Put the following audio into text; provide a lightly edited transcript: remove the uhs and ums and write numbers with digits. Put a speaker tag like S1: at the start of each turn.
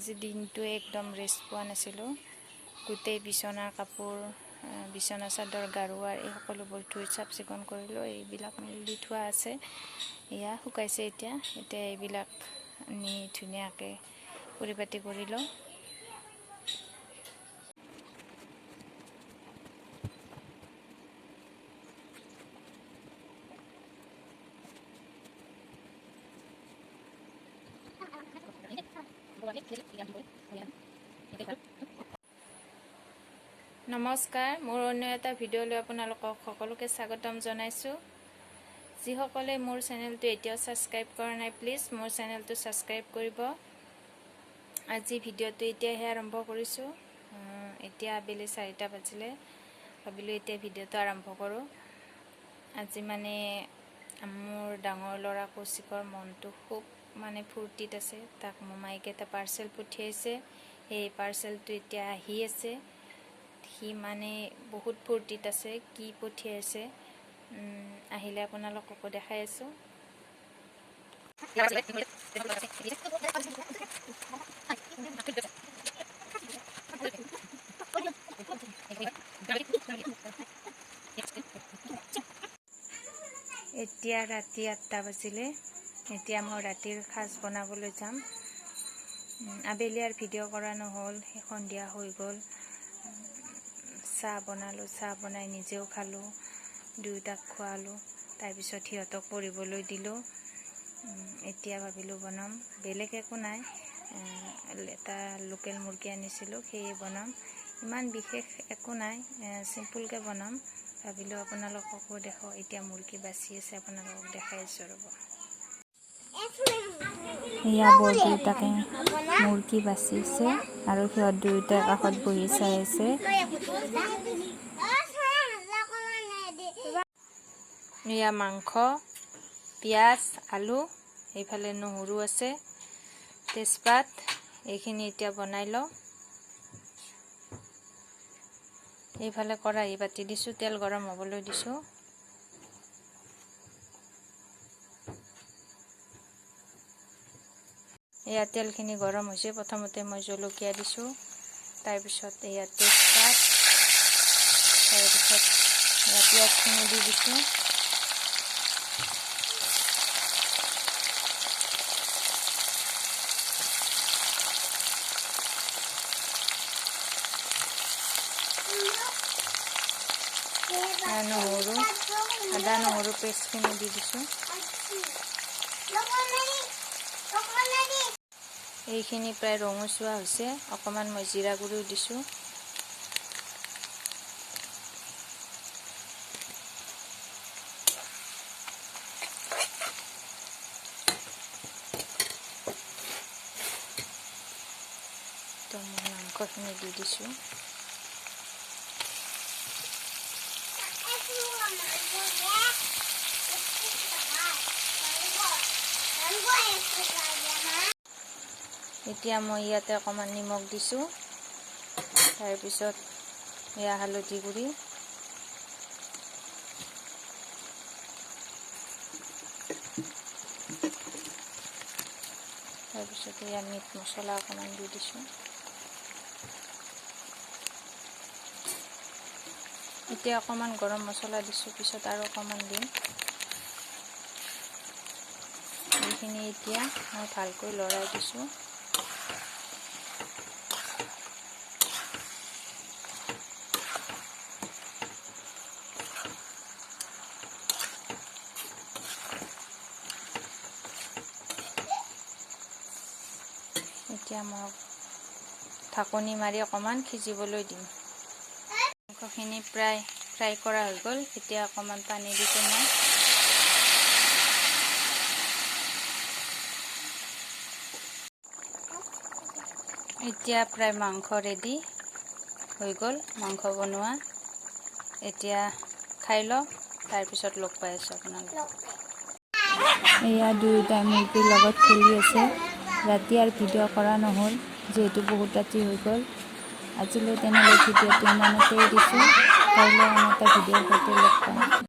S1: আজি দিনটো একদম ৰেষ্ট পোৱা নাছিলোঁ। গোটেই বিছনাৰ কাপোৰ, বিছনা চাদৰ, গাৰুৱাৰ এই সকলোবোৰ ধুই চাফ চিকুণ কৰিলোঁ। এইবিলাক মেলি থোৱা আছে, এয়া শুকাইছে। এতিয়া এইবিলাক নি ধুনীয়াকৈ পৰিপাতি কৰি লওঁ। নমস্কাৰ, মোৰ অন্য এটা ভিডিঅ'লৈ আপোনালোকক সকলোকে স্বাগতম জনাইছোঁ। যিসকলে মোৰ চেনেলটো এতিয়াও ছাবস্ক্ৰাইব কৰা নাই, প্লিজ মোৰ চেনেলটো ছাবস্ক্ৰাইব কৰিব। আজি ভিডিঅ'টো এতিয়াহে আৰম্ভ কৰিছোঁ। এতিয়া আবেলি 4টা বাজিলে, ভাবিলোঁ এতিয়া ভিডিঅ'টো আৰম্ভ কৰোঁ। আজি মানে মোৰ ডাঙৰ ল'ৰা কৌশিকৰ মনটো খুব ফূৰ্তিত আছে। তাক মামাইক এটা পাৰ্চেল পঠিয়াইছে, সেই পাৰ্চেলটো এতিয়া আহি আছে। সি বহুত ফূৰ্তিত আছে। কি পঠিয়াইছে আহিলে আপোনালোককো দেখাই আছোঁ। এতিয়া ৰাতি 8টা বাজিলে। এতিয়া মই ৰাতিৰ সাজ বনাবলৈ যাম। আবেলি আৰু ভিডিঅ' কৰা নহ'ল, সন্ধিয়া হৈ গ'ল। চাহ বনালোঁ, চাহ বনাই নিজেও খালোঁ, দুয়োটাক খোৱালোঁ। তাৰপিছত সিহঁতক পঢ়িবলৈ দিলোঁ। এতিয়া ভাবিলোঁ বনাম, বেলেগ একো নাই। এটা লোকেল মুৰ্গী আনিছিলোঁ, সেয়ে বনাম। ইমান বিশেষ একো নাই, চিম্পুলকৈ বনাম। ভাবিলোঁ আপোনালোককো দেখাওঁ। এতিয়া মুৰ্গী বাচি আছে, আপোনালোকক দেখাই আছোঁ ৰ'ব। এয়া বৰ দুয়োটাকে মুৰ্গী বাচিছে আৰু সিহঁত দুয়োটাই কাষত বহি চাই আছে। এয়া মাংস, পিঁয়াজ, আলু, এইফালে নহৰু আছে, তেজপাত। এইখিনি এতিয়া বনাই লওঁ। এইফালে কেৰাহী পাতি দিছোঁ, তেল গৰম হ'বলৈ দিছোঁ। এয়া তেলখিনি গৰম হৈছে। প্ৰথমতে মই জলকীয়া দিছোঁ, তাৰপিছত এয়া তেজপাত, তাৰপিছত এয়া পিঁয়াজখিনি দি দিছোঁ। নহৰু, আদা নহৰু পেষ্টখিনি দি দিছোঁ। এইখিনি প্ৰায় ৰঙচুৱা হৈছে। অকণমান মই জিৰা গুড়িও দিছোঁ। তো মই মাংসখিনি দি দিছোঁ। এতিয়া মই ইয়াতে অকণমান নিমখ দিছোঁ, তাৰপিছত এয়া হালধি গুড়ি, তাৰপিছত এয়া মিট মছলা অকণমান দি দিছোঁ। এতিয়া অকণমান গৰম মছলা দিছোঁ, পিছত আৰু অকণমান দিম। এইখিনি এতিয়া মই ভালকৈ লৰাই দিছোঁ। এতিয়া মই ঢাকনি মাৰি অকণমান সিজিবলৈ দিম। মাংসখিনি প্ৰায় ফ্ৰাই কৰা হৈ গ'ল। এতিয়া অকণমান পানী দিছোঁ মই। এতিয়া প্ৰায় মাংস ৰেডি হৈ গ'ল, মাংস বনোৱা। এতিয়া খাই লওঁ, তাৰপিছত লগ পাই আছোঁ আপোনালোকক। এয়া দুয়োটাই মুৰ্গীৰ লগত খেলি আছে। ৰাতি আৰু ভিডিঅ' কৰা নহ'ল, যিহেতু বহুত ৰাতি হৈ গ'ল। আজিলৈ তেনেহ'লে ভিডিঅ'টো ইমানতে এৰিছোঁ। কাইলৈ আন এটা ভিডিঅ'ৰ সৈতে লগ পাম।